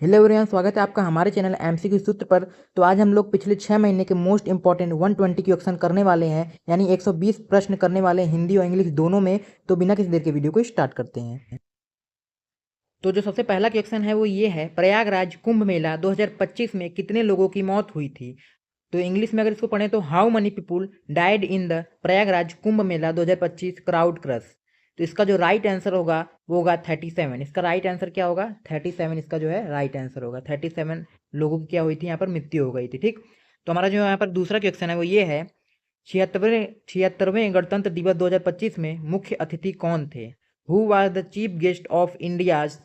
Hello everyone, स्वागत है आपका हमारे चैनल एमसीक्यू सूत्र पर। तो आज हम लोग पिछले 6 महीने के मोस्ट इंपॉर्टेंट 120 क्वेश्चन करने वाले हैं, यानी 120 प्रश्न करने वाले हैं हिंदी और इंग्लिश दोनों में। तो बिना किसी देर के वीडियो को स्टार्ट करते हैं। तो जो सबसे पहला क्वेश्चन है वो ये है, प्रयागराज कुंभ मेला 2025 में कितने लोगों की मौत हुई थी। तो इंग्लिश में अगर इसको पढ़ें तो how many people died in the Prayagraj Kumbh Mela 2025 crowd crush. तो इसका जो राइट आंसर होगा वो होगा 37। इसका राइट आंसर क्या होगा? 37 इसका जो है राइट आंसर होगा। 37 लोगों की क्या हुई थी, यहाँ पर मृत्यु हो गई थी। ठीक, तो हमारा जो यहाँ पर दूसरा क्वेश्चन है वो ये है, छिहत्तरवें गणतंत्र दिवस 2025 में मुख्य अतिथि कौन थे। Who was the chief guest of India's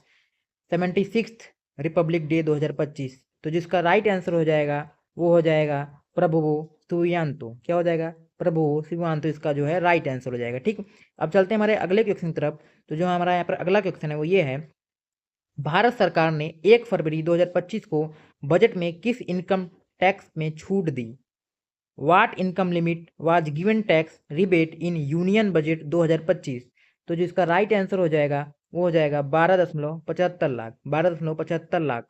76th Republic day 2025। तो जिसका राइट आंसर हो जाएगा वो हो जाएगा प्रभुवो सुयांतो। क्या हो जाएगा? प्रभुवो सुयांतो इसका जो है राइट आंसर हो जाएगा। ठीक, अब चलते हैं हमारे अगले क्वेश्चन की तरफ। तो जो हमारा यहाँ पर अगला क्वेश्चन है वो ये है, भारत सरकार ने 1 फरवरी 2025 को बजट में किस इनकम टैक्स में छूट दी। What income limit was given tax rebate in union budget 2025। तो जिसका राइट आंसर हो जाएगा वो हो जाएगा 12.75 लाख। 12.75 लाख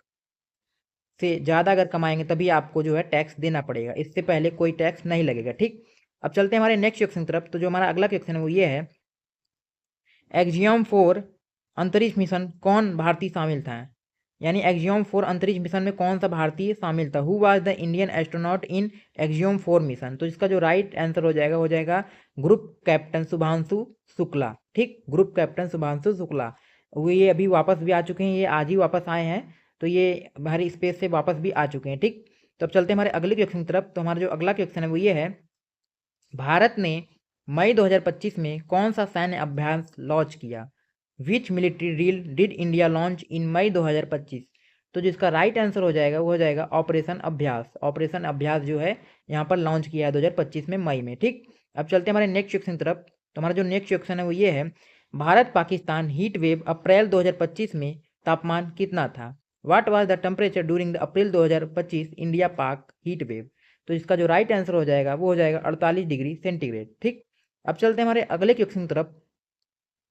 से ज़्यादा अगर कमाएंगे तभी आपको जो है टैक्स देना पड़ेगा, इससे पहले कोई टैक्स नहीं लगेगा। ठीक, अब चलते हैं हमारे नेक्स्ट क्वेश्चन की तरफ। तो जो हमारा अगला क्वेश्चन है वो ये है, एक्जियम 4 अंतरिक्ष मिशन कौन भारतीय शामिल था। यानी एक्जियम 4 अंतरिक्ष मिशन में कौन सा भारतीय शामिल था। Who was the Indian astronaut in axiom 4 mission. तो इसका जो राइट आंसर हो जाएगा ग्रुप कैप्टन शुभांशु शुक्ला। ठीक, ग्रुप कैप्टन शुभांशु शुक्ला। वो ये अभी वापस भी आ चुके हैं, ये आज ही वापस आए हैं, तो ये हमारी स्पेस से वापस भी आ चुके हैं। ठीक, तो अब चलते हैं हमारे अगले क्वेश्चन की तरफ। तो हमारा जो अगला क्वेश्चन है वो ये है, भारत ने मई 2025 में कौन सा सैन्य अभ्यास लॉन्च किया। Which military drill did India launch in May 2025। तो जिसका राइट आंसर हो जाएगा वो हो जाएगा ऑपरेशन अभ्यास। ऑपरेशन अभ्यास जो है यहाँ पर लॉन्च किया है 2025 में मई में। ठीक, अब चलते हैं हमारे नेक्स्ट क्वेश्चन की तरफ। तो हमारा जो नेक्स्ट क्वेश्चन है वो ये है, भारत पाकिस्तान हीट वेव अप्रैल 2025 में तापमान कितना था। What was the temperature during the April 2025 India पाक हीट वेव। तो इसका जो राइट आंसर हो जाएगा वो हो जाएगा 48 डिग्री सेंटीग्रेड। ठीक, अब चलते हैं हमारे अगले क्वेश्चन की तरफ।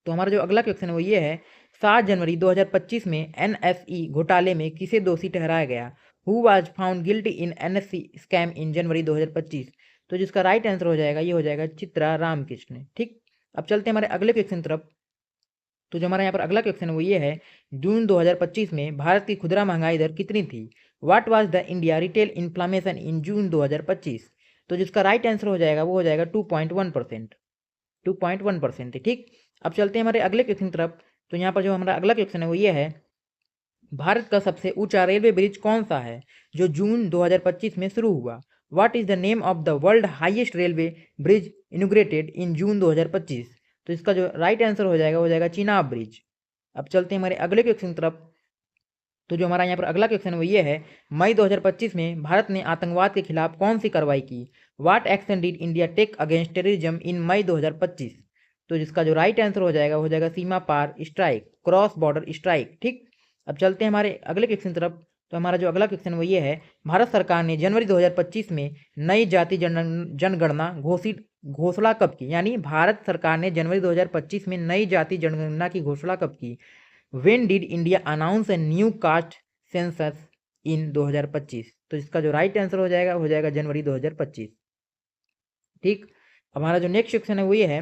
तो हमारा जो अगला क्वेश्चन है वो ये है, 7 जनवरी 2025 में एनएसई घोटाले में किसे दोषी ठहराया गया। Who was found guilty in NSE scam in January 2025। तो जिसका राइट आंसर हो जाएगा ये हो जाएगा चित्रा रामकृष्ण। ठीक, अब चलते हैं हमारे अगले क्वेश्चन की तरफ। तो जो हमारा यहाँ पर अगला क्वेश्चन है वो ये है, जून 2025 में भारत की खुदरा महंगाई दर कितनी थी। What was the India retail inflation in June 2025। तो जिसका राइट आंसर हो जाएगा वो हो जाएगा 2.1%। 2.1% है। ठीक, अब चलते हैं हमारे अगले क्वेश्चन की तरफ। तो यहाँ पर जो हमारा अगला क्वेश्चन है वो ये है, भारत का सबसे ऊंचा रेलवे ब्रिज कौन सा है जो जून 2025 में शुरू हुआ। What is the name of the world highest railway bridge inaugurated in June 2025। तो इसका जो राइट आंसर हो जाएगा चिनाब ब्रिज। अब चलते हैं हमारे अगले क्वेश्चन की तरफ। तो जो हमारा यहाँ पर अगला क्वेश्चन है वो ये है, मई 2025 में भारत ने आतंकवाद के खिलाफ कौन सी कार्रवाई की। What action did India take against terrorism in May 2025। तो जिसका जो राइट आंसर हो जाएगा सीमा पार स्ट्राइक, क्रॉस बॉर्डर स्ट्राइक। ठीक, अब चलते हैं हमारे अगले क्वेश्चन की तरफ। तो हमारा जो अगला क्वेश्चन वो ये है, भारत सरकार ने जनवरी 2025 में नई जाति जनगणना घोषणा कब की। यानी भारत सरकार ने जनवरी 2025 में नई जाति जनगणना की घोषणा कब की। When did India announce a new caste census in 2025। तो इसका जो राइट आंसर हो जाएगा जनवरी 2025। ठीक, हमारा जो नेक्स्ट क्वेश्चन है वो ये है,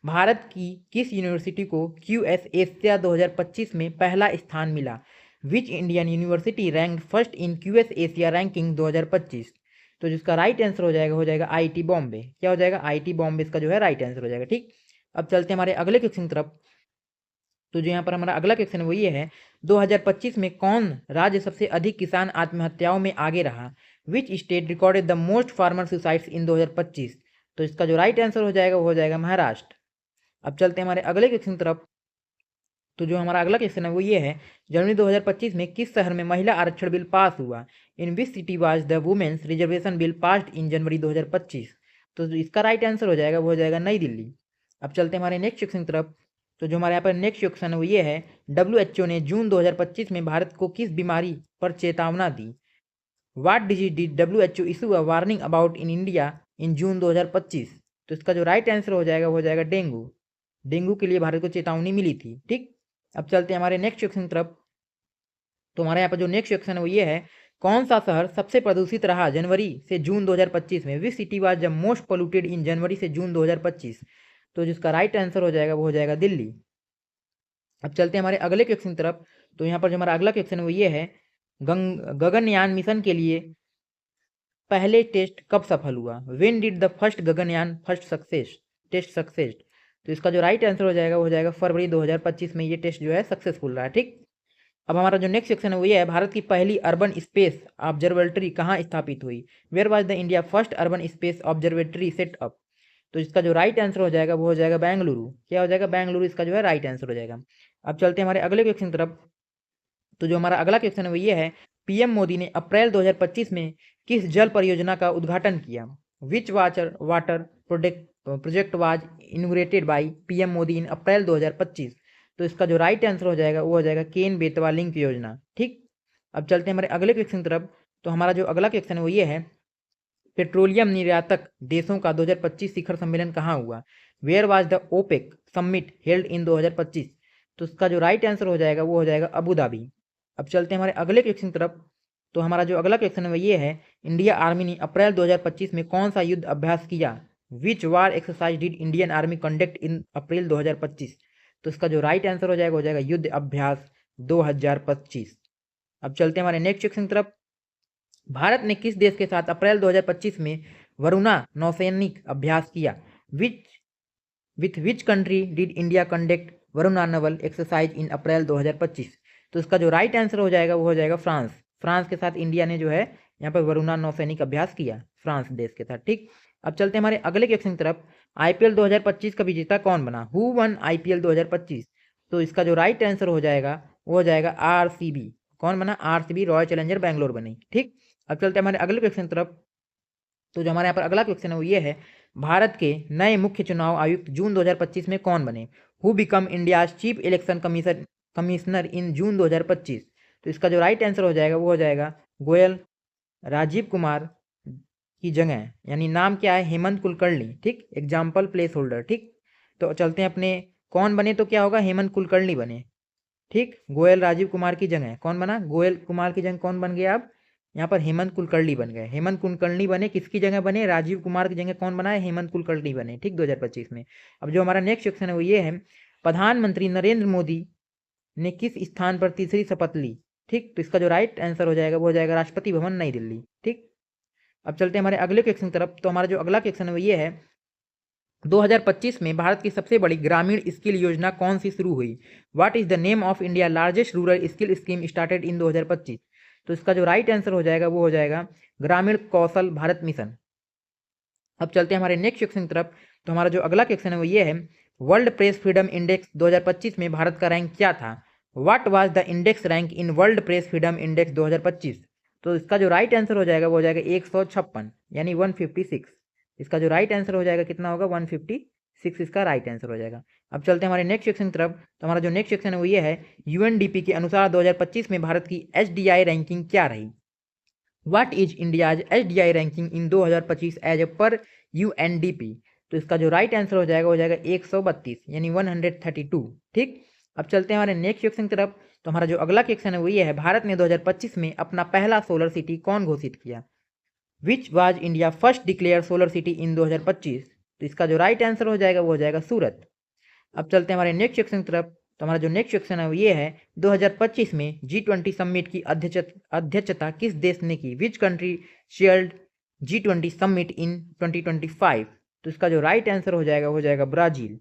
भारत की किस यूनिवर्सिटी को क्यूएस एशिया 2025 में पहला स्थान मिला। Which Indian university rank first in QS Asia ranking 2025। तो जिसका राइट आंसर हो जाएगा आईटी बॉम्बे। क्या हो जाएगा? आईटी बॉम्बे इसका जो है राइट आंसर हो जाएगा। ठीक, अब चलते हैं हमारे अगले क्वेश्चन की तरफ। तो जो यहाँ पर हमारा अगला क्वेश्चन है वो ये है, 2025 में कौन राज्य सबसे अधिक किसान आत्महत्याओं में आगे रहा। Which state recorded the most farmer suicides in 2025। तो इसका जो राइट आंसर हो जाएगा महाराष्ट्र। अब चलते हैं हमारे अगले क्वेश्चन की तरफ। तो जो हमारा अगला क्वेश्चन है वो ये है, जनवरी 2025 में किस शहर में महिला आरक्षण बिल पास हुआ। In which city was the women's reservation bill passed in January 2025। तो इसका राइट आंसर हो जाएगा नई दिल्ली। अब चलते हैं हमारे नेक्स्ट क्वेश्चन की तरफ। तो जो हमारे यहाँ पर नेक्स्ट क्वेश्चन है वो ये है, WHO ने जून 2025 में भारत को किस बीमारी पर चेतावना दी। What disease did WHO issue a warning about in India in June 2025। तो इसका जो राइट आंसर हो जाएगा डेंगू। डेंगू के लिए भारत को चेतावनी मिली थी। ठीक, अब चलते हैं हमारे नेक्स्ट क्वेश्चन की तरफ। तो हमारे यहाँ पर जो नेक्स्ट क्वेश्चन है वो ये है, कौन सा शहर सबसे प्रदूषित रहा जनवरी से जून 2025 में? Which city was the most polluted in January से जून 2025? तो जिसका राइट आंसर हो जाएगा वो हो जाएगा दिल्ली। अब चलते हैं हमारे अगले क्वेश्चन की तरफ। तो यहाँ पर जो हमारा अगला क्वेश्चन है वो ये है, गगनयान मिशन के लिए पहले टेस्ट कब सफल हुआ? When did the first Gaganyaan test success? तो इसका जो राइट आंसर हो जाएगा वो हो जाएगा फरवरी 2025 में ये टेस्ट जो है सक्सेसफुल रहा। ठीक, अब हमारा जो नेक्स्ट सेक्शन है वो ये है, भारत की पहली अर्बन स्पेस ऑब्जर्वेटरी कहाँ स्थापित हुई? Where was the India first urban space observatory set up? तो इसका जो राइट आंसर हो जाएगा वो हो जाएगा बेंगलुरु। क्या हो जाएगा? बेंगलुरु इसका जो है राइट आंसर हो जाएगा। अब चलते हैं हमारे अगले क्वेश्चन की तरफ। तो जो हमारा अगला क्वेश्चन है वो ये है, पीएम मोदी ने अप्रैल 2025 में किस जल परियोजना का उद्घाटन किया? Which water project was inaugurated by PM Modi in April 2025? तो इसका जो राइट आंसर हो जाएगा वो हो जाएगा केन बेतवा लिंक योजना। ठीक, अब चलते हैं हमारे अगले क्वेश्चन की तरफ। तो हमारा जो अगला क्वेश्चन है वो ये है, पेट्रोलियम निर्यातक देशों का 2025 शिखर सम्मेलन कहाँ हुआ? Where was the OPEC summit held in 2025? तो इसका जो राइट आंसर हो जाएगा वो हो जाएगा अबू धाबी। अब चलते हैं हमारे अगले क्वेश्चन की तरफ। तो हमारा जो अगला क्वेश्चन है वो ये है, इंडिया आर्मी ने अप्रैल 2025 में कौन सा युद्ध अभ्यास किया? Which war exercise did Indian army conduct in April 2025? तो इसका जो राइट आंसर हो जाएगा युद्ध अभ्यास 2025। अब चलते हैं हमारे नेक्स्ट क्वेश्चन की तरफ। भारत ने किस देश के साथ अप्रैल 2025 में वरुणा नौसैनिक अभ्यास किया? With which country did India conduct Varuna naval exercise in April 2025? तो इसका जो राइट आंसर हो जाएगा वो हो जाएगा फ्रांस। फ्रांस के साथ इंडिया ने जो है यहाँ पर वरुणा नौसैनिक अभ्यास किया फ्रांस देश के साथ। ठीक, अब चलते हैं हमारे अगले क्वेश्चन की तरफ। आईपीएल 2025 का विजेता कौन बना? Who one IPL 2025? तो इसका जो राइट आंसर हो जाएगा वो हो जाएगा आरसीबी। कौन बना? आरसीबी, रॉयल चैलेंजर बैंगलोर बनी। ठीक, अब चलते हैं हमारे अगले क्वेश्चन की तरफ। तो जो हमारे यहाँ पर अगला क्वेश्चन है वो ये है, भारत के नए मुख्य चुनाव आयुक्त जून 2025 में कौन बने? Who become India chief election commissioner in June 2025? तो इसका जो राइट आंसर हो जाएगा वो हो जाएगा गोयल राजीव कुमार की जगह, यानी नाम क्या है? हेमंत कुलकर्णी। ठीक, एग्जाम्पल प्लेस होल्डर। ठीक, तो चलते हैं अपने, कौन बने तो क्या होगा? हेमंत कुलकर्णी बने। ठीक, गोयल राजीव कुमार की जगह कौन बना? गोयल कुमार की जगह कौन बन गया? अब यहाँ पर हेमंत कुलकर्णी बन गए। हेमंत कुलकर्णी बने, किसकी जगह बने? राजीव कुमार की जगह कौन बना है? हेमंत कुलकर्णी बने। ठीक, 2025 में। अब जो हमारा नेक्स्ट क्वेश्चन है वो ये है, प्रधानमंत्री नरेंद्र मोदी ने किस स्थान पर तीसरी शपथ ली? ठीक, तो इसका जो राइट आंसर हो जाएगा वो हो जाएगा राष्ट्रपति भवन नई दिल्ली। ठीक, अब चलते हैं हमारे अगले क्वेश्चन की तरफ। तो हमारा जो अगला क्वेश्चन है वो ये है, 2025 में भारत की सबसे बड़ी ग्रामीण स्किल योजना कौन सी शुरू हुई? What is the name of India largest rural skill scheme started in 2025? तो इसका जो राइट आंसर हो जाएगा वो हो जाएगा ग्रामीण कौशल भारत मिशन। अब चलते हैं हमारे नेक्स्ट क्वेश्चन की तरफ। तो हमारा जो अगला क्वेश्चन है वो ये है, वर्ल्ड प्रेस फ्रीडम इंडेक्स 2025 में भारत का रैंक क्या था? What was the index rank in world press freedom index 2025? तो इसका जो राइट आंसर हो जाएगा वो हो जाएगा 156, यानी 156। इसका जो राइट आंसर हो जाएगा कितना होगा? 156 इसका राइट आंसर हो जाएगा। अब चलते हैं हमारे नेक्स्ट सेक्शन की तरफ। तो हमारा जो नेक्स्ट सेक्शन है वो ये है, यूएनडीपी के अनुसार 2025 में भारत की एचडीआई रैंकिंग क्या रही? What is India's HDI ranking in 2025 as a per UNDP? तो इसका जो राइट आंसर हो जाएगा 132, यानी 132। ठीक, अब चलते हैं हमारे नेक्स्ट सेक्शन की तरफ। तो हमारा जो अगला क्वेश्चन है वो ये है, भारत ने 2025 में अपना पहला सोलर सिटी कौन घोषित किया? Which was India first declare solar city in 2025? तो इसका जो राइट आंसर हो जाएगा वो हो जाएगा सूरत। अब चलते हैं हमारे नेक्स्ट सेक्शन की तरफ। तो हमारा जो नेक्स्ट सेक्शन है वो ये है, 2025 में G20 समिट की अध्यक्षता किस देश ने की? Which country shared G20 summit in 2025? तो इसका जो राइट आंसर हो जाएगा ब्राजील।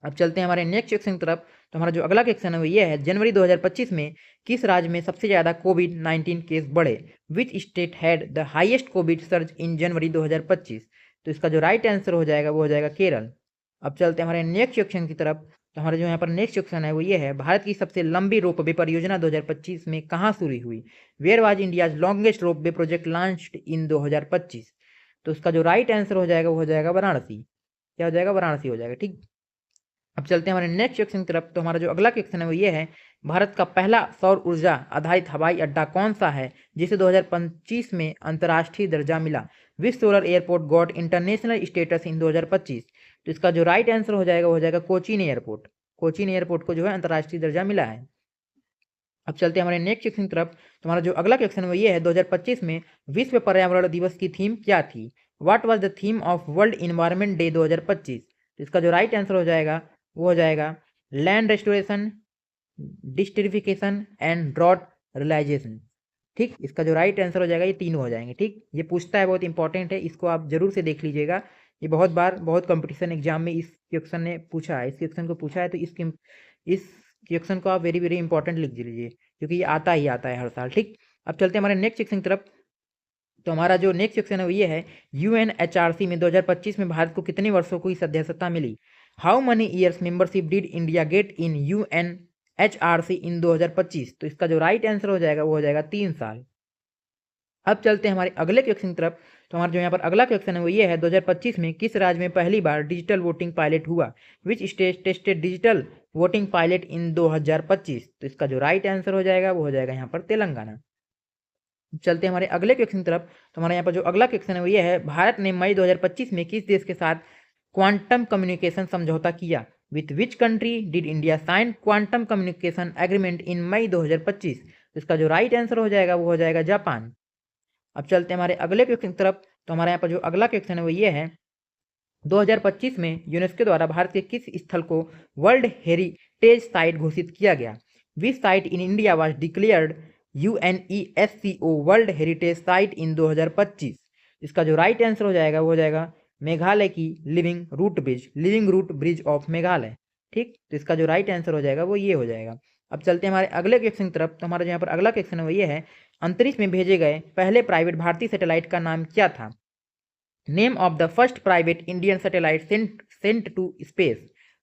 अब चलते हैं हमारे नेक्स्ट सेक्शन की तरफ। तो हमारा जो अगला क्वेश्चन है वो ये है, जनवरी 2025 में किस राज्य में सबसे ज़्यादा कोविड-19 केस बढ़े? Which state had the highest covid surge in January 2025? तो इसका जो राइट आंसर हो जाएगा केरल। अब चलते हैं हमारे नेक्स्ट सेक्शन की तरफ। तो हमारा जो यहाँ पर नेक्स्ट सेक्शन है वो ये है, भारत की सबसे लंबी रोपवे परियोजना 2025 में कहाँ शुरू हुई? Where was India's longest ropeway project launched in 2025? तो इसका जो राइट आंसर हो जाएगा वाराणसी। क्या हो जाएगा? वाराणसी हो जाएगा। ठीक, अब चलते हैं हमारे नेक्स्ट क्वेश्चन की तरफ। तो हमारा जो अगला क्वेश्चन है वो ये है, भारत का पहला सौर ऊर्जा आधारित हवाई अड्डा कौन सा है जिसे 2025 में अंतर्राष्ट्रीय दर्जा मिला? Which solar airport got international status in 2025? तो इसका जो राइट आंसर हो जाएगा कोचीन एयरपोर्ट। कोचीन एयरपोर्ट को जो है अंतर्राष्ट्रीय दर्जा मिला है। अब चलते हैं हमारे नेक्स्ट क्वेश्चन की तरफ। तुम्हारा जो अगला क्वेश्चन है वो ये है, 2025 में विश्व पर्यावरण दिवस की थीम क्या थी? What was the theme of world environment day 2025? तो इसका जो राइट आंसर हो जाएगा वो हो जाएगा land restoration, desertification and drought realization. ठीक, इसका जो राइट आंसर हो जाएगा ये तीनों हो जाएंगे। ठीक, ये पूछता है, बहुत इंपॉर्टेंट है, इसको आप जरूर से देख लीजिएगा। ये बहुत बार बहुत कंपटीशन एग्जाम में इस क्वेश्चन ने पूछा है, इस क्वेश्चन को पूछा है, तो इस क्वेश्चन को आप वेरी वेरी इंपॉर्टेंट लिख लीजिए, क्योंकि ये आता ही आता है हर साल। ठीक, अब चलते हैं हमारे नेक्स्ट क्वेश्चन की तरफ। तो हमारा जो नेक्स्ट क्वेश्चन है वो ये है, यूएनएचआरसी में 2025 में भारत को कितने वर्षों को सदस्यता मिली? How many years membership did India get in UNHRC in 2025? तो इसका जो राइट आंसर हो जाएगा वो हो जाएगा 3 साल। अब चलते हैं हमारे अगले क्वेश्चन की तरफ। तो हमारा जो यहाँ पर अगला क्वेश्चन है वो ये है, 2025 में किस राज्य में पहली बार डिजिटल वोटिंग पायलट हुआ? Which state tested digital voting pilot in 2025? तो इसका जो राइट आंसर हो जाएगा वो हो जाएगा यहाँ पर तेलंगाना। चलते हैं हमारे अगले क्वेश्चन की तरफ। तो हमारे यहाँ पर जो अगला क्वेश्चन है वो ये है, भारत ने मई 2025 में किस देश के साथ क्वांटम कम्युनिकेशन समझौता किया? With which country did India sign quantum communication agreement in May 2025? तो इसका जो राइट आंसर हो जाएगा वो हो जाएगा जापान। अब चलते हैं हमारे अगले क्वेश्चन की तरफ। तो हमारे यहाँ पर जो अगला क्वेश्चन है वो ये है, 2025 में यूनेस्को द्वारा भारत के किस स्थल को वर्ल्ड हेरिटेज साइट घोषित किया गया? Which site in India was declared UNESCO world heritage site in 2025? इसका जो राइट आंसर हो जाएगा वो हो जाएगा मेघालय की living root bridge of Meghalaya. ठीक, तो इसका जो राइट आंसर हो जाएगा वो ये हो जाएगा। अब चलते हैं हमारे अगले क्वेश्चन की तरफ। तो हमारा यहाँ पर अगला क्वेश्चन है वो ये है, अंतरिक्ष में भेजे गए पहले प्राइवेट भारतीय सैटेलाइट का नाम क्या था? Name of the first private Indian satellite sent to space.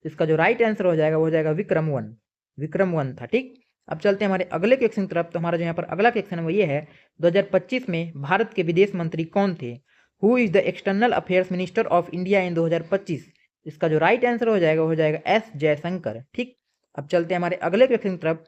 इसका जो राइट आंसर हो जाएगा वो हो जाएगा विक्रम 1 था। ठीक, अब चलते हैं हमारे अगले क्वेश्चन की तरफ। तो हमारा जो यहाँ पर अगला क्वेश्चन है वो ये है, 2025 में भारत के विदेश मंत्री कौन थे? Who is the external affairs minister of India in 2025? इसका जो राइट आंसर हो जाएगा वो हो जाएगा एस जयशंकर। ठीक, अब चलते हैं हमारे अगले क्वेश्चन की तरफ।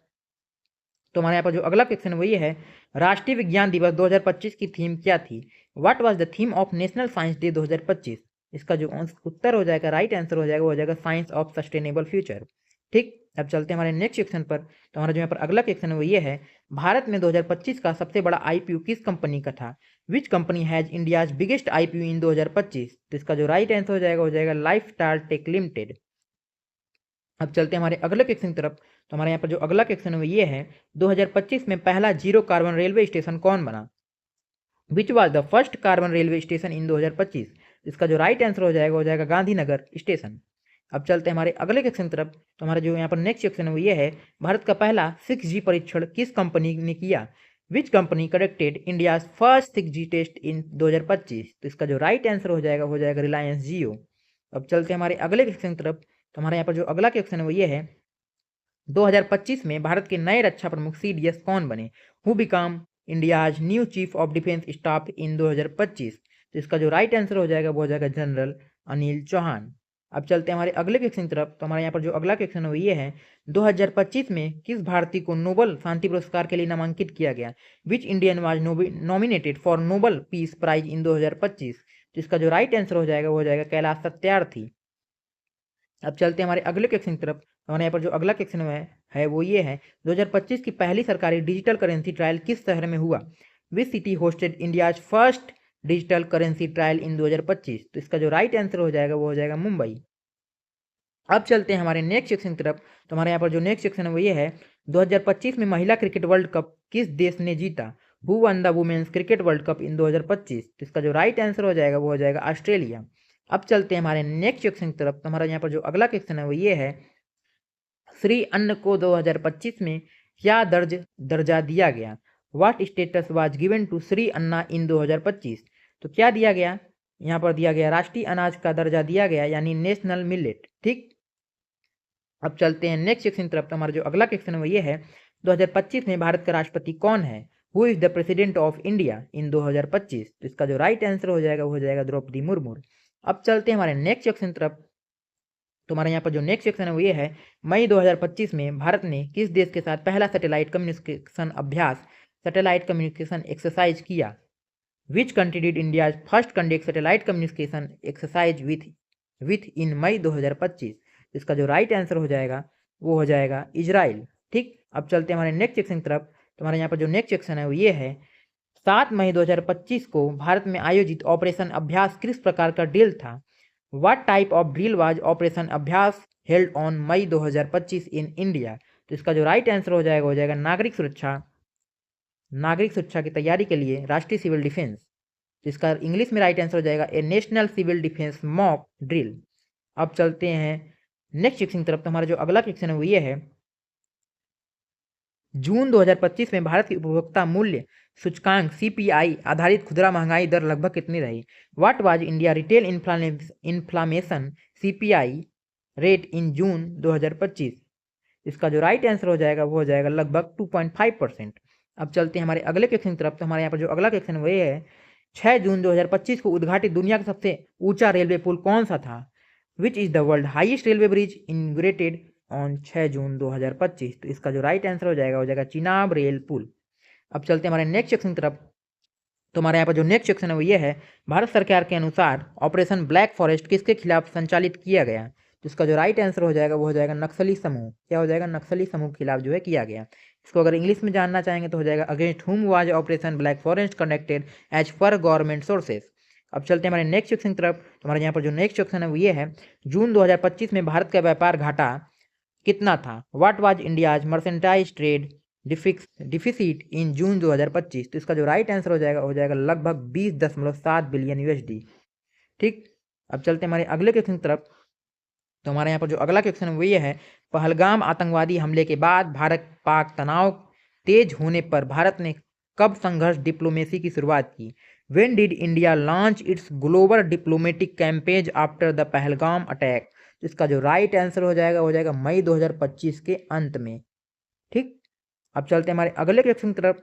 तो हमारे यहाँ पर जो अगला क्वेश्चन है वो ये है, राष्ट्रीय विज्ञान दिवस 2025 की थीम क्या थी? What was the theme of national science day 2025? इसका जो उत्तर हो जाएगा, राइट आंसर हो जाएगा वो हो जाएगा साइंस ऑफ सस्टेनेबल फ्यूचर। ठीक, अब चलते हैं हमारे नेक्स्ट क्वेश्चन पर। तो हमारा जो यहाँ पर अगला क्वेश्चन है वो ये है, भारत में 2025 का सबसे बड़ा आईपीओ किस कंपनी का था? Which company has India's biggest IPO in 2025? तो इसका जो राइट आंसर हो जाएगा लाइफ स्टाइल टेक लिमिटेड। अब चलते हैं हमारे अगले क्वेश्चन की तरफ। तो हमारे यहाँ पर जो अगला क्वेश्चन है वो ये है, 2025 में पहला जीरो कार्बन रेलवे स्टेशन कौन बना? Which was the first carbon railway station इन 2025? इसका जो राइट आंसर हो जाएगा गांधीनगर स्टेशन। अब चलते हैं हमारे अगले क्वेश्चन की तरफ। तो हमारा जो यहाँ पर नेक्स्ट क्वेश्चन है वो ये है, भारत का पहला 6G परीक्षण किस कंपनी ने किया? Which company conducted India first 6G test in 2025? तो इसका जो राइट आंसर हो जाएगा रिलायंस जियो। अब चलते हैं हमारे अगले क्वेश्चन की तरफ। तो हमारे यहाँ पर जो अगला क्वेश्चन है वो ये है, 2025 में भारत के नए रक्षा प्रमुख CDS कौन बने? Who become India's new chief of defence staff in 2025? तो इसका जो राइट आंसर हो जाएगा वो हो जाएगा जनरल अनिल चौहान। अब चलते हैं हमारे अगले क्वेश्चन की तरफ। तो हमारे यहाँ पर जो अगला क्वेश्चन है वो ये है, 2025 में किस भारतीय को नोबल शांति पुरस्कार के लिए नामांकित किया गया? Which Indian was nominated for Nobel peace prize in 2025? तो इसका जो राइट आंसर हो जाएगा वो हो जाएगा कैलाश सत्यार्थी। अब चलते हैं हमारे अगले क्वेश्चन की तरफ। हमारे यहाँ पर जो अगला क्वेश्चन है वो ये है, 2025 की पहली सरकारी डिजिटल करेंसी ट्रायल किस शहर में हुआ? Which city hosted India's first digital currency trial in 2025? तो इसका जो राइट आंसर हो जाएगा वो हो जाएगा मुंबई। अब चलते हैं हमारे नेक्स्ट सेक्शन की तरफ। तो हमारे यहाँ पर जो नेक्स्ट सेक्शन है वो ये है, 2025 में महिला क्रिकेट वर्ल्ड कप किस देश ने जीता? Who won the women's cricket world cup in 2025? तो इसका जो राइट आंसर हो जाएगा वो हो जाएगा ऑस्ट्रेलिया। अब चलते हैं हमारे नेक्स्ट सेक्शन की तरफ। तो हमारा यहाँ पर जो अगला क्वेश्चन है वो ये है, श्री अन्न को 2025 में क्या दर्जा दिया गया? What status was given to Shri Anna in 2025? तो क्या दिया गया? यहाँ पर दिया गया राष्ट्रीय अनाज का दर्जा दिया गया, यानी नेशनल मिलेट। ठीक, अब चलते हैं नेक्स्ट सेक्शन की तरफ। तो हमारा जो अगला क्वेश्चन है वो ये है, 2025 में भारत का राष्ट्रपति कौन है? Who is the president of India in 2025? तो इसका जो राइट आंसर हो जाएगा वो हो जाएगा द्रौपदी मुर्मू। अब चलते हैं हमारे नेक्स्ट सेक्शन की तरफ। तो हमारे यहाँ पर जो नेक्स्ट सेक्शन है वो ये है, मई 2025 में भारत ने किस देश के साथ पहला सैटेलाइट कम्युनिकेशन एक्सरसाइज किया? Which country did India first conduct satellite communication exercise with in May 2025? इसका जो राइट आंसर हो जाएगा वो हो जाएगा इजराइल। ठीक, अब चलते हैं हमारे नेक्स्ट सेक्शन की तरफ। तो हमारे यहाँ पर जो नेक्स्ट सेक्शन है वो ये है, 7 मई 2025 को भारत में आयोजित ऑपरेशन अभ्यास किस प्रकार का ड्रिल था? What type of drill was operation Abhyas held on May 2025 in India? तो इसका जो राइट आंसर हो जाएगा नागरिक सुरक्षा की तैयारी के लिए राष्ट्रीय सिविल डिफेंस। तो इसका इंग्लिश में राइट आंसर हो जाएगा a national civil defence mock drill. अब चलते हैं नेक्स्ट सेक्शन की तरफ। तो हमारा जो अगला सेक्शन है वो ये है, जून 2025 में भारत की उपभोक्ता मूल्य सूचकांक सीपीआई आधारित खुदरा महंगाई दर लगभग कितनी रही? What was India retail inflation CPI rate in June 2025? इसका जो राइट आंसर हो जाएगा वो हो जाएगा लगभग 2.5%। अब चलते हैं हमारे अगले क्वेश्चन की तरफ। तो हमारे यहाँ पर जो अगला क्वेश्चन वो ये है, 6 जून 2025 को उद्घाटित दुनिया का सबसे ऊंचा रेलवे पुल कौन सा था? Which is the world highest railway bridge inaugurated on 6 जून 2025? तो इसका जो राइट आंसर हो जाएगा चिनाब रेल पुल। अब चलते हैं हमारे नेक्स्ट सेक्शन की तरफ। तो हमारे यहाँ पर जो नेक्स्ट सेक्शन है वो ये है, भारत सरकार के अनुसार ऑपरेशन ब्लैक फॉरेस्ट किसके खिलाफ संचालित किया गया? तो इसका जो राइट आंसर हो जाएगा वो हो जाएगा नक्सली समूह। क्या हो जाएगा? नक्सली समूह के खिलाफ जो है किया गया। इसको अगर इंग्लिश में जानना चाहेंगे तो हो जाएगा against whom was operation black forest conducted as per government sources. अब चलते हैं हमारे नेक्स्ट सेक्शन की तरफ। तो हमारे यहाँ पर जो नेक्स्ट सेक्शन है वो ये है, जून 2025 में भारत का व्यापार घाटा कितना था? What was India's merchandise trade deficit in June 2025? तो इसका जो राइट आंसर हो जाएगा लगभग 20.7 बिलियन यूएसडी। ठीक, अब चलते हैं हमारे अगले क्वेश्चन की तरफ। तो हमारे यहाँ पर जो अगला क्वेश्चन है वो ये है, पहलगाम आतंकवादी हमले के बाद भारत पाक तनाव तेज होने पर भारत ने कब संघर्ष डिप्लोमेसी की शुरुआत की? When did India launch its global diplomatic campaign after the Pahalgam attack? तो इसका जो राइट आंसर हो जाएगा मई 2025 के अंत में। ठीक, अब चलते हैं हमारे अगले क्वेश्चन की तरफ।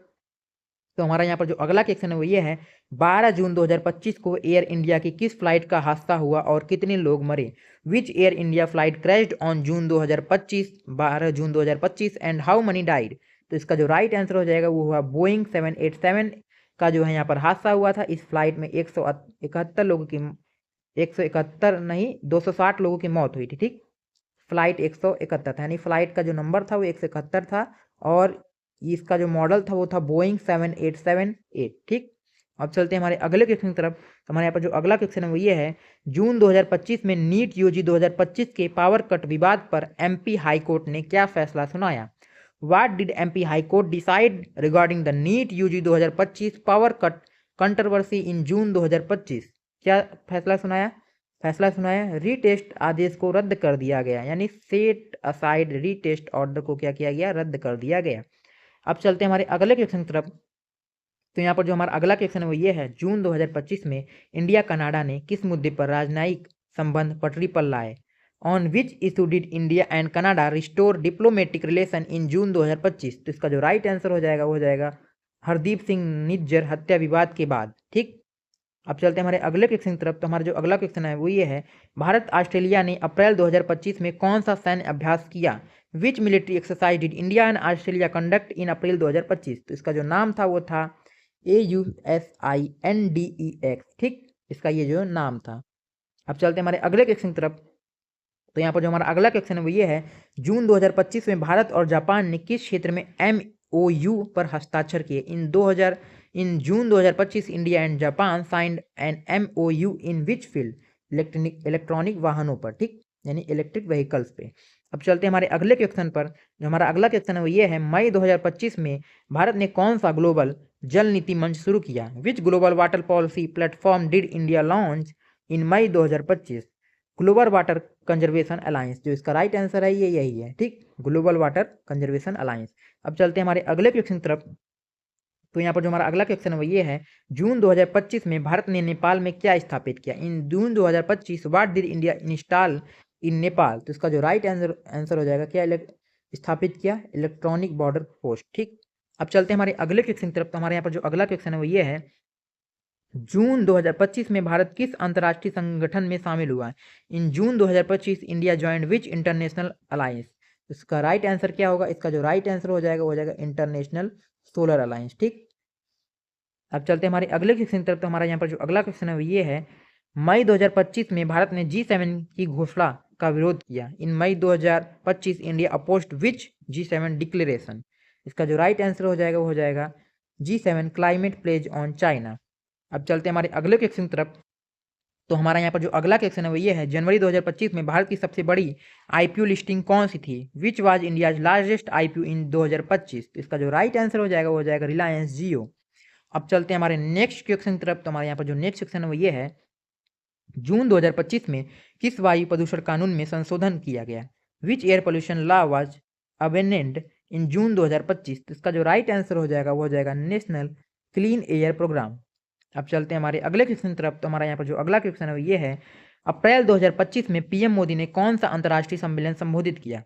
तो हमारा यहाँ पर जो अगला क्वेश्चन है वो ये है, 12 जून 2025 को एयर इंडिया की किस फ्लाइट का हादसा हुआ और कितने लोग मरे? Which Air India flight crashed on June 2025 12 June 2025 and how many died? तो इसका जो राइट आंसर हो जाएगा वो हुआ बोइंग 787 का जो है यहाँ पर हादसा हुआ था। इस फ्लाइट में 171 लोगों की 171 नहीं 260 लोगों की मौत हुई थी। ठीक, फ्लाइट 171 था, यानी फ्लाइट का जो नंबर था वो 171 था और इसका जो मॉडल था वो था बोइंग 7878। ठीक, अब चलते हैं हमारे अगले क्वेश्चन की तरफ। तो हमारे यहाँ पर जो अगला क्वेश्चन है वो ये है, जून 2025 में नीट यूजी 2025 के पावर कट विवाद पर एमपी हाई कोर्ट ने क्या फैसला सुनाया? What did MP high court decide regarding the NEET UG 2025 power cut controversy in June 2025? क्या फैसला सुनाया रीटेस्ट आदेश को रद्द कर दिया गया, यानी सेट असाइड रीटेस्ट ऑर्डर को क्या किया गया? रद्द कर दिया गया। अब चलते हैं हमारे अगले क्वेश्चन की तरफ। तो यहाँ पर जो हमारा अगला क्वेश्चन है वो ये है, जून 2025 में इंडिया कनाडा ने किस मुद्दे पर राजनयिक संबंध पटरी पर लाए? On which issue did India and Canada restore diplomatic relation in June 2025? तो इसका जो राइट आंसर हो जाएगा हरदीप सिंह निज्जर हत्या विवाद के बाद। ठीक, अब चलते हैं हमारे अगले क्वेश्चन की तरफ। तो हमारा जो अगला क्वेश्चन है वो ये है, भारत ऑस्ट्रेलिया ने अप्रैल 2025 में कौन सा सैन्य अभ्यास किया? Which military exercise did India and Australia conduct in April 2025? तो इसका जो नाम था वो था AUSINDEX। ठीक, इसका ये जो नाम था। अब चलते हैं हमारे अगले क्वेश्चन की तरफ। तो यहाँ पर जो हमारा अगला क्वेश्चन है वो ये है, जून 2025 में भारत और जापान ने किस क्षेत्र में MOU पर हस्ताक्षर किए? इन June 2025 India and Japan signed an MOU in which field? Electronic वाहनों पर। ठीक, यानी इलेक्ट्रिक व्हीकल्स पे। अब चलते हैं हमारे अगले क्वेश्चन पर। जो हमारा अगला क्वेश्चन है वो ये है, मई 2025 में भारत ने कौन सा ग्लोबल जल नीति मंच शुरू किया? Which global water policy platform did India launch in May 2025? Global water conservation alliance. जो इसका राइट आंसर है ये यही है। ठीक, ग्लोबल वाटर कंजर्वेशन अलायंस। अब चलते हैं हमारे अगले क्वेश्चन की तरफ। तो यहाँ पर जो हमारा अगला क्वेश्चन है वो ये है, जून 2025 में भारत ने नेपाल में क्या स्थापित किया? इन June 2025 what did India install इन नेपाल? तो इसका जो राइट आंसर हो जाएगा क्या स्थापित किया? Electronic border post. ठीक, अब चलते हैं हमारे अगले क्वेश्चन की तरफ। तो हमारे यहाँ पर जो अगला क्वेश्चन है वो ये है, जून 2025 में भारत किस अंतर्राष्ट्रीय संगठन में शामिल हुआ है? इन जून 2025 इंडिया ज्वाइंट विच इंटरनेशनल अलायंस? इसका राइट आंसर क्या होगा? इसका जो राइट आंसर हो जाएगा इंटरनेशनल सोलर अलायंस। ठीक, अब चलते हैं हमारे अगले क्वेश्चन की तरफ। तो हमारा यहाँ पर जो अगला क्वेश्चन है वो ये है, मई 2025 में भारत ने G7 की घोषणा का विरोध किया। इन मई 2025 इंडिया अपोज्ड विच G7 डिक्लेरेशन। इसका जो राइट आंसर हो जाएगा वो हो जाएगा G7 climate pledge on China. अब चलते हैं हमारे अगले क्वेश्चन की तरफ। तो हमारा यहाँ पर जो अगला क्वेश्चन है वो ये है, जनवरी 2025 में भारत की सबसे बड़ी आईपीओ लिस्टिंग कौन सी थी? Which was India's largest IPO in 2025? तो इसका जो राइट आंसर हो जाएगा वो हो जाएगा रिलायंस जियो। अब चलते हैं हमारे नेक्स्ट क्वेश्चन की तरफ। तो हमारे यहाँ पर जो नेक्स्ट क्वेश्चन है वो ये है, जून 2025 में किस वायु प्रदूषण कानून में संशोधन किया गया? Which air pollution law was amended in June 2025? तो इसका जो राइट आंसर हो जाएगा वो हो जाएगा नेशनल क्लीन एयर प्रोग्राम। अब चलते हैं हमारे अगले क्वेश्चन की तरफ। तो हमारा यहाँ पर जो अगला क्वेश्चन है वो ये है, अप्रैल 2025 में पीएम मोदी ने कौन सा अंतर्राष्ट्रीय सम्मेलन संबोधित किया?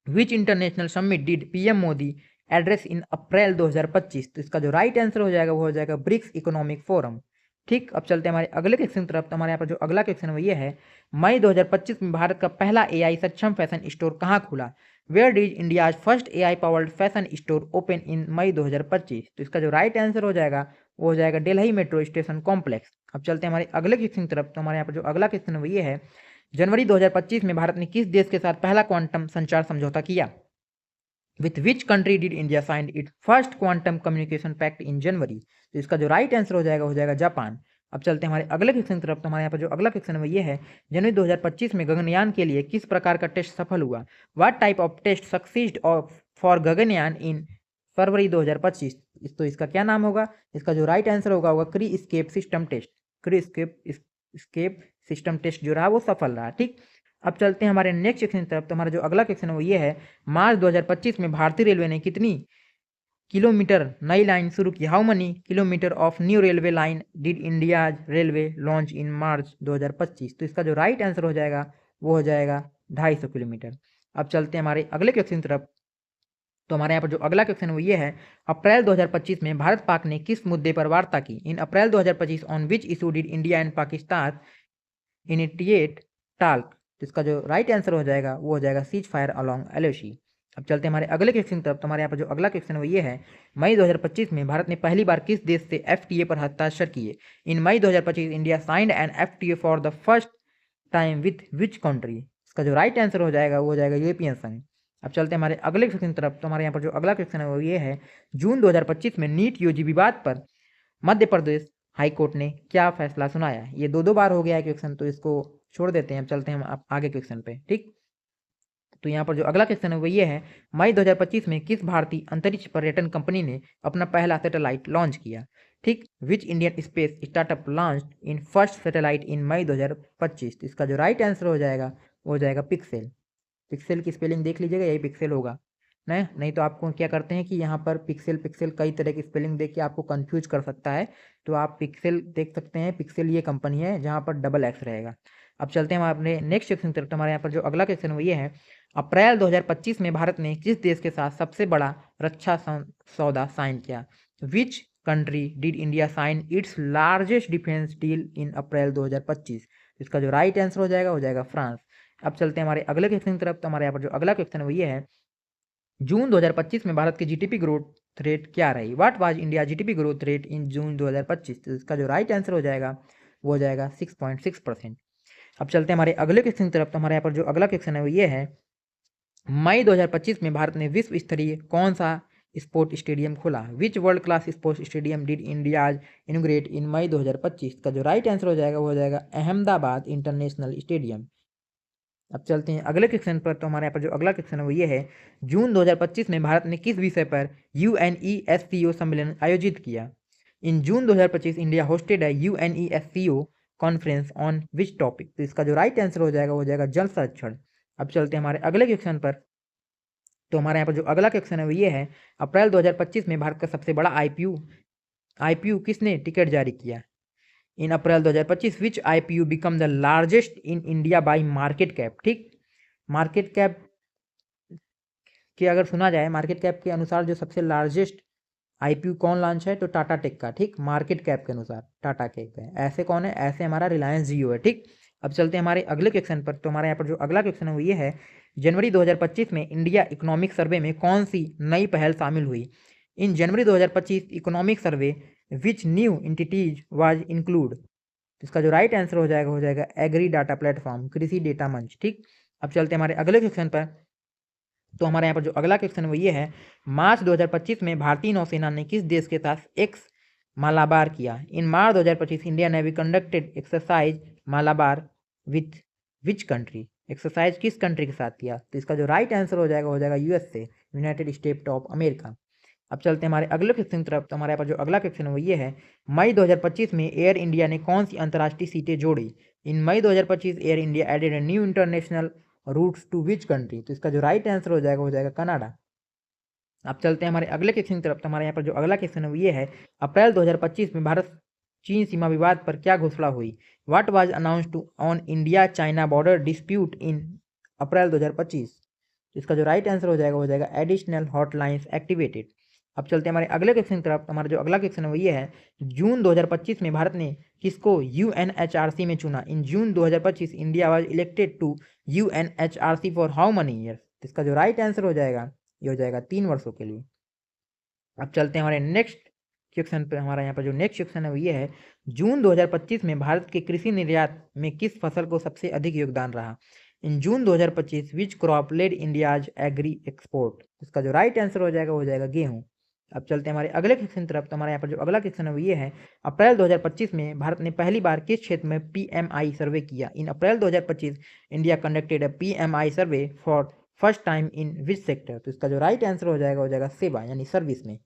Which international summit did PM Modi address in April 2025? तो इसका जो राइट आंसर हो जाएगा वो हो जाएगा ब्रिक्स इकोनॉमिक फोरम। ठीक, अब चलते हैं हमारे अगले क्वेश्चन की तरफ। तो हमारे यहाँ पर जो अगला क्वेश्चन है वो ये है, मई 2025 में भारत का पहला एआई सक्षम फैशन स्टोर कहाँ खुला? Where does India first AI powered fashion store open in May 2025? तो इसका जो राइट आंसर हो जाएगा वो हो जाएगा दिल्ली मेट्रो स्टेशन कॉम्प्लेक्स। अब चलते हैं हमारे अगले क्वेश्चन की तरफ। तो हमारे यहाँ पर जो अगला क्वेश्चन है वो ये है, जनवरी 2025 में भारत ने किस देश के साथ पहला क्वांटम संचार समझौता किया? With which country did India sign it first quantum communication pact in January? तो इसका जो राइट आंसर हो जाएगा जापान। अब चलते हैं हमारे अगले क्वेश्चन की तरफ। तो हमारे यहाँ पर जो अगला क्वेश्चन है वो ये है, जनवरी 2025 में गगनयान के लिए किस प्रकार का टेस्ट सफल हुआ? What type of test succeed for Gaganyaan in February 2025? तो इसका क्या नाम होगा? इसका जो राइट आंसर होगा क्री स्केप सिस्टम टेस्ट। क्री स्केप सिस्टम टेस्ट जो रहा वो सफल रहा। ठीक, अब चलते हैं हमारे नेक्स्ट क्वेश्चन की तरफ। तो हमारा जो अगला क्वेश्चन है वो ये है, मार्च 2025 में भारतीय रेलवे ने कितनी किलोमीटर नई लाइन शुरू की? How many kilometer of new railway line did India railway launch in March 2025? तो इसका जो राइट आंसर हो जाएगा वो हो जाएगा 250 किलोमीटर। अब चलते हैं हमारे अगले क्वेश्चन की तरफ। तो हमारे यहाँ पर जो अगला क्वेश्चन है वो ये है, अप्रैल 2025 में भारत पाक ने किस मुद्दे पर वार्ता की? इन April 2025 on which issue did India and Pakistan initiate talk? तो इसका जो राइट आंसर हो जाएगा वो हो जाएगा सीज फायर अलोंग एलओसी। अब चलते हैं हमारे अगले क्वेश्चन की तरफ। तो हमारे यहाँ पर जो अगला क्वेश्चन है वो ये है, मई 2025 में भारत ने पहली बार किस देश से एफटीए पर हस्ताक्षर किए? इन May 2025 India signed an FTA for the first time with which country? इसका जो राइट आंसर हो जाएगा वो हो जाएगा यूरोपियन संघ। अब चलते हैं हमारे अगले क्वेश्चन की तरफ। तो हमारे यहाँ पर जो अगला क्वेश्चन है वो ये है, जून 2025 में नीट यूजी विवाद पर मध्य प्रदेश हाईकोर्ट ने क्या फैसला सुनाया? ये दो बार हो गया है क्वेश्चन, तो इसको छोड़ देते हैं। अब चलते हैं हम आगे क्वेश्चन पे। ठीक, तो यहाँ पर जो अगला क्वेश्चन है वो ये है, मई 2025 में किस भारतीय अंतरिक्ष पर्यटन कंपनी ने अपना पहला सैटेलाइट लॉन्च किया? ठीक, which Indian space startup launch in first satellite in May 2025? तो इसका जो राइट आंसर हो जाएगा वो हो जाएगा पिक्सेल। पिक्सेल की स्पेलिंग देख लीजिएगा, यही पिक्सेल होगा नहीं तो आपको क्या करते हैं कि यहाँ पर पिक्सेल कई तरह की स्पेलिंग देख के आपको कंफ्यूज कर सकता है। तो आप पिक्सेल देख सकते हैं, पिक्सेल ये कंपनी है जहाँ पर डबल एक्स रहेगा। अब चलते हैं हम अपने नेक्स्ट क्वेश्चन की तरफ। हमारे यहाँ पर जो अगला क्वेश्चन है वो ये है, अप्रैल 2025 में भारत ने किस देश के साथ सबसे बड़ा रक्षा सौदा साइन किया? Which country did India sign its largest defence deal in April 2025? इसका जो राइट आंसर हो जाएगा फ्रांस। अब चलते हैं हमारे अगले क्वेश्चन की तरफ। तो हमारे यहाँ पर जो अगला क्वेश्चन है वो ये है, जून 2025 में भारत की जीडीपी ग्रोथ रेट क्या रही? What was India GDP growth rate in June 2025? तो इसका जो राइट आंसर हो जाएगा वो हो जाएगा 6.6%। अब चलते हैं हमारे अगले क्वेश्चन की तरफ। तो हमारे यहाँ पर जो अगला क्वेश्चन है वो ये है, मई 2025 में भारत ने विश्व स्तरीय कौन सा स्पोर्ट स्टेडियम खोला? Which world class sports stadium did India inaugurate in May 2025? का जो राइट आंसर हो जाएगा वो हो जाएगा अहमदाबाद इंटरनेशनल स्टेडियम। अब चलते हैं अगले क्वेश्चन पर। तो हमारे यहाँ पर जो अगला क्वेश्चन है वो ये है, जून 2025 में भारत ने किस विषय पर UNESCO सम्मेलन आयोजित किया? इन जून 2025 इंडिया होस्टेड है UNESCO conference on which topic? तो इसका जो राइट आंसर हो जाएगा जल संरक्षण। अब चलते हैं हमारे अगले क्वेश्चन पर। तो हमारे यहाँ पर जो अगला क्वेश्चन है वो ये है, अप्रैल 2025 में भारत का सबसे बड़ा आईपीओ किसने टिकट जारी किया? In April 2025 which IPO become the largest in India by market cap? ठीक, मार्केट कैप के अगर सुना जाए, मार्केट कैप के अनुसार जो सबसे लार्जेस्ट आईपीओ कौन लॉन्च है? तो टाटा टेक का। ठीक, मार्केट कैप के अनुसार टाटा टेक है। ऐसे कौन है? ऐसे हमारा रिलायंस जियो है। ठीक, अब चलते हैं हमारे अगले क्वेश्चन पर। तो हमारे यहाँ पर जो अगला क्वेश्चन है वो ये है, जनवरी 2025 में इंडिया इकोनॉमिक सर्वे में कौन सी नई पहल शामिल हुई? इन January 2025 economic survey which new entities was include? तो इसका जो राइट आंसर हो जाएगा एग्री डाटा प्लेटफॉर्म, कृषि डेटा मंच। ठीक, अब चलते हैं हमारे अगले क्वेश्चन पर। तो हमारे यहाँ पर जो अगला क्वेश्चन वो ये है, मार्च 2025 में भारतीय नौसेना ने किस देश के साथ एक्स मालाबार किया? इन March 2025 India navy conducted exercise Malabar with which country? Exercise किस कंट्री के साथ किया? तो इसका जो राइट आंसर हो जाएगा USA, United state of America. अब चलते हैं हमारे अगले क्वेश्चन की तरफ। तो हमारे यहाँ पर जो अगला क्वेश्चन है वो ये है, मई 2025 में एयर इंडिया ने कौन सी अंतर्राष्ट्रीय सीटें जोड़ी? In May 2025 Air India added a new international routes to which country? तो इसका जो राइट आंसर हो जाएगा कनाडा। अब चलते हैं हमारे अगले क्वेश्चन की तरफ। तो हमारे यहाँ पर जो अगला क्वेश्चन है वो ये है, अप्रैल 2025 में भारत चीन सीमा विवाद पर क्या घोषणा हुई? What was announced to on India China border dispute in April 2025? इसका जो राइट आंसर हो जाएगा एडिशनल हॉटलाइंस एक्टिवेटेड। अब चलते हैं हमारे अगले क्वेश्चन की तरफ। हमारा जो अगला क्वेश्चन है वो ये है, जून 2025 में भारत ने किसको यूएनएचआरसी में चुना? In June 2025 India was elected to UNHRC for how many years? इसका जो राइट आंसर हो जाएगा, ये हो जाएगा 3 वर्षों के लिए। अब चलते हैं हमारे नेक्स्ट क्वेश्चन पे। हमारा यहाँ पर जो नेक्स्ट क्वेश्चन है वो ये है, जून 2025 में भारत के कृषि निर्यात में किस फसल को सबसे अधिक योगदान रहा? In June 2025 which crop led India's agri export? इसका जो राइट आंसर हो जाएगा गेहूं। अब चलते हैं हमारे अगले क्वेश्चन की तरफ। तो हमारे यहाँ पर जो अगला क्वेश्चन है वो ये है, अप्रैल 2025 में भारत ने पहली बार किस क्षेत्र में PMI सर्वे किया? In April 2025 India conducted a PMI survey for first time in which sector? तो इसका जो राइट आंसर हो जाएगा सेवा यानी सर्विस में।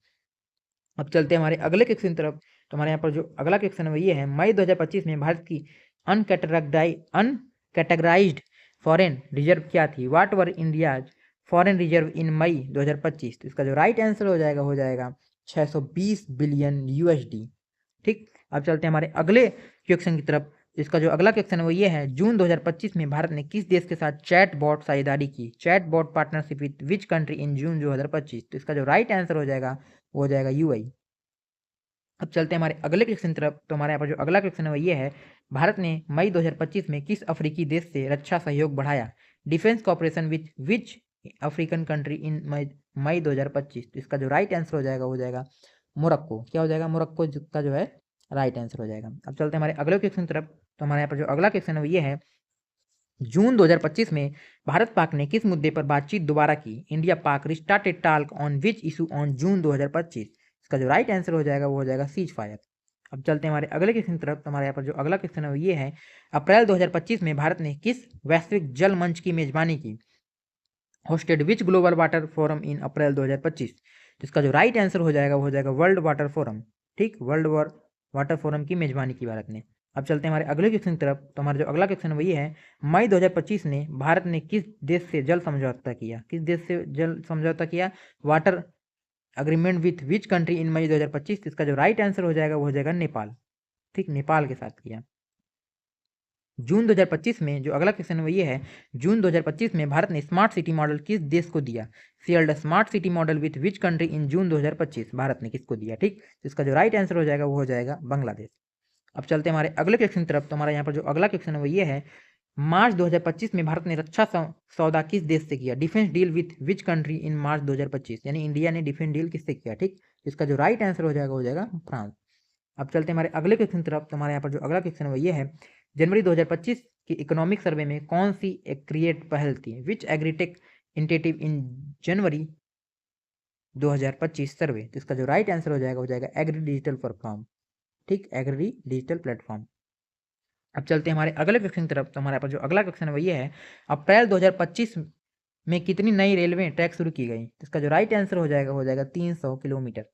अब चलते हैं हमारे अगले क्वेश्चन की तरफ। तो हमारे यहाँ पर जो अगला क्वेश्चन है वो ये है, मई 2025 में भारत की अनकैटेगराइज्ड फॉरेन रिजर्व क्या थी? What were India's foreign reserve in May 2025? तो इसका जो राइट आंसर हो जाएगा 620 बिलियन USD। ठीक, अब चलते हैं हमारे अगले क्वेश्चन की तरफ। इसका जो अगला क्वेश्चन है वो ये है, जून 2025 में भारत ने किस देश के साथ चैट बॉट साझेदारी की? Chatbot partnership with which country in June 2025? तो इसका जो राइट आंसर हो जाएगा वो हो जाएगा UAE। अब चलते हैं हमारे अगले क्वेश्चन की तरफ। तो हमारे यहाँ पर जो अगला क्वेश्चन है वो ये है, भारत ने मई 2025 में किस अफ्रीकी देश से रक्षा सहयोग बढ़ाया? Defence cooperation with which African country in May 2025? तो इसका जो राइट आंसर हो जाएगा मोरक्को। क्या हो जाएगा? मोरक्को का जो है राइट आंसर हो जाएगा। अब चलते हैं हमारे अगले क्वेश्चन की तरफ। तो हमारे यहाँ पर जो अगला क्वेश्चन है वो ये है, जून 2025 में भारत पाक ने किस मुद्दे पर बातचीत दोबारा की? इंडिया पाक restarted talk on which issue on June 2025? इसका जो राइट आंसर हो जाएगा सीज फायर। अब चलते हैं हमारे अगले क्वेश्चन की तरफ। तो हमारे यहाँ पर जो अगला क्वेश्चन है वो ये है, अप्रैल 2025 में भारत ने किस वैश्विक जल मंच की मेजबानी की? Hosted which global water forum in April 2025? तो इसका जो राइट आंसर हो जाएगा वर्ल्ड वाटर फोरम। ठीक, वर्ल्ड वाटर फोरम की मेजबानी की भारत ने। अब चलते हैं हमारे अगले क्वेश्चन की तरफ। तो हमारा जो अगला क्वेश्चन वही है, मई 2025 में भारत ने किस देश से जल समझौता किया? किस देश से जल समझौता किया? Water agreement with which country in May 2025? इसका जो राइट आंसर हो जाएगा नेपाल। ठीक, नेपाल के साथ किया। जून 2025 में जो अगला क्वेश्चन है वो ये है, जून 2025 में भारत ने स्मार्ट सिटी मॉडल किस देश को दिया? Shared smart city model with which country in June 2025? Bharat ने किसको दिया? ठीक, तो इसका जो राइट आंसर हो जाएगा वो हो जाएगा बांग्लादेश। अब चलते हैं हमारे अगले क्वेश्चन की तरफ। तो हमारा यहाँ पर जो अगला क्वेश्चन है वो ये है, मार्च 2025 में भारत ने रक्षा सौदा किस देश से किया? Defence deal with which country in March 2025? यानी इंडिया ने डिफेंस डील किससे किया? ठीक, इसका जो राइट आंसर हो जाएगा फ्रांस। अब चलते हैं हमारे अगले क्वेश्चन की तरफ। तो हमारे यहाँ पर जो अगला क्वेश्चन है वो ये है, जनवरी 2025 की इकोनॉमिक सर्वे में कौन सी क्रिएट पहल थी? विच एग्रीटेक इनिशिएटिव इन जनवरी 2025 सर्वे? तो इसका जो राइट आंसर हो जाएगा एग्री डिजिटल प्लेटफॉर्म। ठीक, एग्री डिजिटल प्लेटफॉर्म। अब चलते हैं हमारे अगले क्वेश्चन की तरफ। तो हमारे पास जो अगला क्वेश्चन है वो ये है, अप्रैल 2025 में कितनी नई रेलवे ट्रैक शुरू की गई? तो इसका जो राइट आंसर हो जाएगा 300 किलोमीटर।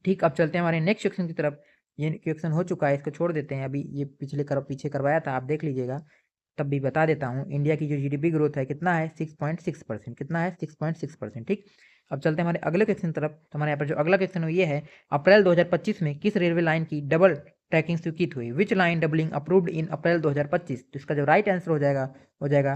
ठीक, अब चलते हैं हमारे नेक्स्ट क्वेश्चन की तरफ। ये क्वेश्चन हो चुका है, इसको छोड़ देते हैं। अभी ये पीछे करवाया था, आप देख लीजिएगा, तब भी बता देता हूँ। इंडिया की जो GDP ग्रोथ है कितना है? 6.6%। कितना है? 6.6%। ठीक, अब चलते हैं हमारे अगले क्वेश्चन की तरफ। तो हमारे यहाँ पर जो अगला क्वेश्न है ये है, अप्रैल 2025 में किस रेलवे लाइन की डबल ट्रैकिंग स्वीकृत हुई? Which line doubling approved in April 2025? तो इसका जो राइट आंसर हो जाएगा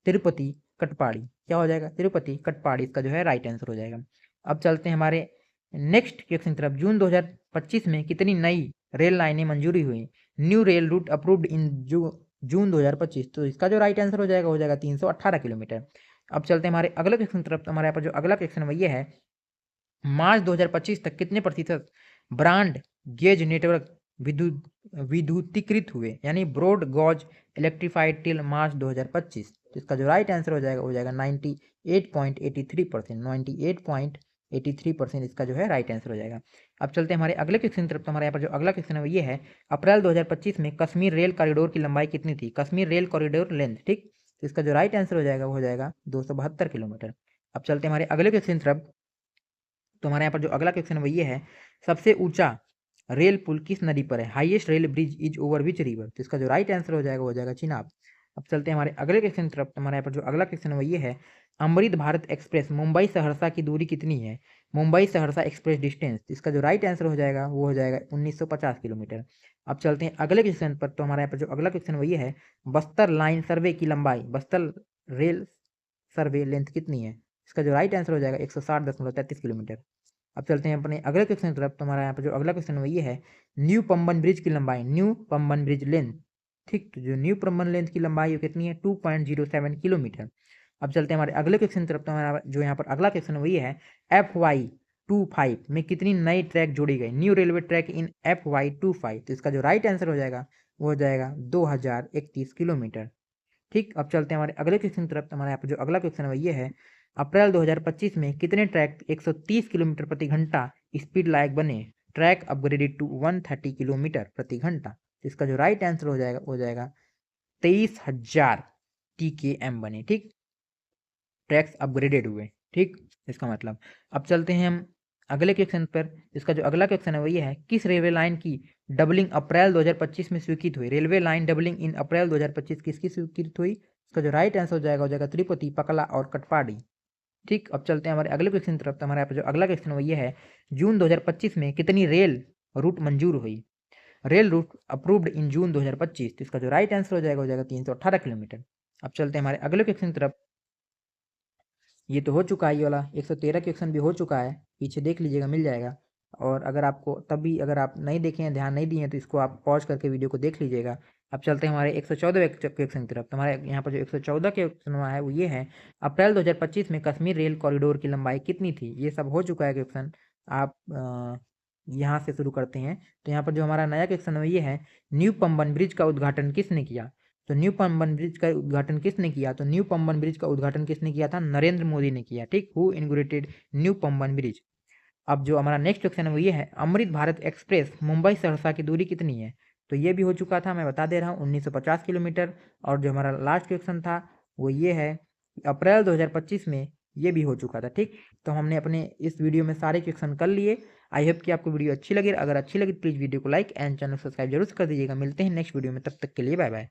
तिरुपति कटपाड़ी। क्या हो जाएगा? तिरुपति कटपाड़ी, इसका जो है राइट आंसर हो जाएगा। अब चलते हैं हमारे नेक्स्ट क्वेश्चन की तरफ। जून 2025 में कितनी नई रेल लाइनें मंजूरी हुई? New rail route approved in June 2025? तो इसका जो राइट आंसर हो जाएगा 318 किलोमीटर। अब चलते हैं हमारे अगले क्वेश्चन की तरफ। तो हमारे यहाँ पर जो अगला क्वेश्चन है ये है, मार्च 2025 तक कितने प्रतिशत ब्रॉड गेज नेटवर्क विद्युत विद्युतीकृत हुए, यानी broad gauge electrified till March 2025। तो इसका जो राइट आंसर हो जाएगा 98.83%। 98.83% इसका जो है राइट आंसर हो जाएगा। अब चलते हैं हमारे अगले क्वेश्चन की तरफ। तो हमारे यहाँ पर जो अगला क्वेश्चन है वो ये है, अप्रैल 2025 में कश्मीर रेल कॉरिडोर की लंबाई कितनी थी? कश्मीर रेल कॉरिडोर लेंथ, ठीक। तो इसका जो राइट आंसर हो जाएगा वो हो जाएगा 272 किलोमीटर। अब चलते हैं हमारे अगले क्वेश्चन की तरफ। तो हमारे यहाँ पर जो अगला क्वेश्चन है वो ये है, सबसे ऊंचा रेल पुल किस नदी पर है? Highest rail bridge is over which river? तो इसका जो राइट आंसर हो जाएगा वो हो जाएगा चिनाब। अब चलते हैं हमारे अगले क्वेश्चन की तरफ। तो हमारे यहाँ पर जो अगला क्वेश्चन है वो ये है, अमृत भारत एक्सप्रेस मुंबई सहरसा की दूरी कितनी है? Mumbai Saharsa express distance. इसका जो राइट आंसर हो जाएगा वो हो जाएगा 1950 किलोमीटर। अब चलते हैं अगले क्वेश्चन पर। तो हमारे यहाँ पर जो अगला क्वेश्चन वो ये है, बस्तर लाइन सर्वे की लंबाई, बस्तर रेल सर्वे लेंथ कितनी है? इसका जो राइट आंसर हो जाएगा 160.33 किलोमीटर। अब चलते हैं अपने अगले क्वेश्चन की तरफ। तो हमारा यहाँ पर जो अगला क्वेश्चन है वो ये है, न्यू पंबन ब्रिज की लंबाई, न्यू पंबन ब्रिज लेंथ, ठीक। तो जो न्यू पंबन लेंथ की लंबाई वो कितनी है? 2.07 किलोमीटर। अब चलते हैं हमारे अगले क्वेश्चन की तरफ। तो हमारा जो यहाँ पर अगला क्वेश्चन है वो ये है, FY25 में कितनी नई ट्रैक जोड़ी गई? न्यू रेलवे ट्रैक इन FY25। तो इसका जो राइट आंसर हो जाएगा वो हो जाएगा 2031 किलोमीटर, ठीक। अब चलते हैं हमारे अगले क्वेश्चन की तरफ। तो हमारे यहाँ पर जो अगला क्वेश्चन है वो ये है, अप्रैल 2025 में कितने ट्रैक 130 किलोमीटर प्रति घंटा स्पीड लायक बने? ट्रैक अपग्रेडेड टू 130 किलोमीटर प्रति घंटा। तो इसका जो राइट आंसर हो जाएगा 23,000 TKM बने, ठीक। ट्रैक्स अपग्रेडेड हुए, ठीक। इसका मतलब। अब चलते हैं हम अगले क्वेश्चन पर। इसका जो अगला क्वेश्चन है वो ये है, किस रेलवे लाइन की डबलिंग अप्रैल 2025 में स्वीकृत हुई? रेलवे लाइन डबलिंग इन अप्रैल 2025 किसकी स्वीकृत हुई? इसका जो राइट आंसर हो जाएगा तिरुपति, पकला और कटपाडी, ठीक। अब चलते हैं हमारे अगले क्वेश्चन की तरफ। तो हमारे यहाँ पर जो अगला क्वेश्चन वो ये है, जून 2025 में कितनी रेल रूट मंजूर हुई? Rail route approved in June 2025। तो इसका जो राइट आंसर हो जाएगा 318 किलोमीटर। अब चलते हैं हमारे अगले क्वेश्चन की तरफ। ये तो हो चुका है, ये वाला 113 क्वेश्चन भी हो चुका है, पीछे देख लीजिएगा, मिल जाएगा। और अगर आपको तब भी अगर आप नहीं देखे हैं, ध्यान नहीं दिए हैं, तो इसको आप पॉज करके वीडियो को देख लीजिएगा। अब चलते हैं हमारे 114 क्वेश्चन की तरफ। तो हमारे यहाँ पर जो 114 क्वेश्चन है वो ये है, अप्रैल 2025 में कश्मीर रेल कॉरिडोर की लंबाई कितनी थी? ये सब हो चुका है क्वेश्चन। आप यहाँ से शुरू करते हैं। तो यहाँ पर जो हमारा नया क्वेश्चन है ये है, न्यू पंबन ब्रिज का उद्घाटन किसने किया? तो न्यू पंबन ब्रिज का उद्घाटन किसने किया? तो न्यू पंबन ब्रिज का उद्घाटन किसने किया था? नरेंद्र मोदी ने किया, ठीक। Who inaugurated new Pamban bridge. अब जो हमारा नेक्स्ट क्वेश्चन है वो ये है, अमृत भारत एक्सप्रेस मुंबई सहरसा की दूरी कितनी है? तो ये भी हो चुका था, मैं बता दे रहा हूँ, 1950 किलोमीटर। और जो हमारा लास्ट क्वेश्चन था वो ये है, अप्रैल 2025 में ये भी हो चुका था, ठीक। तो हमने अपने इस वीडियो में सारे क्वेश्चन कर लिए। आई होप कि आपको वीडियो अच्छी लगी। अगर अच्छी लगी तो प्लीज़ वीडियो को लाइक एंड चैनल सब्सक्राइब जरूर कर दीजिएगा। मिलते हैं नेक्स्ट वीडियो में, तब तक के लिए बाय बाय।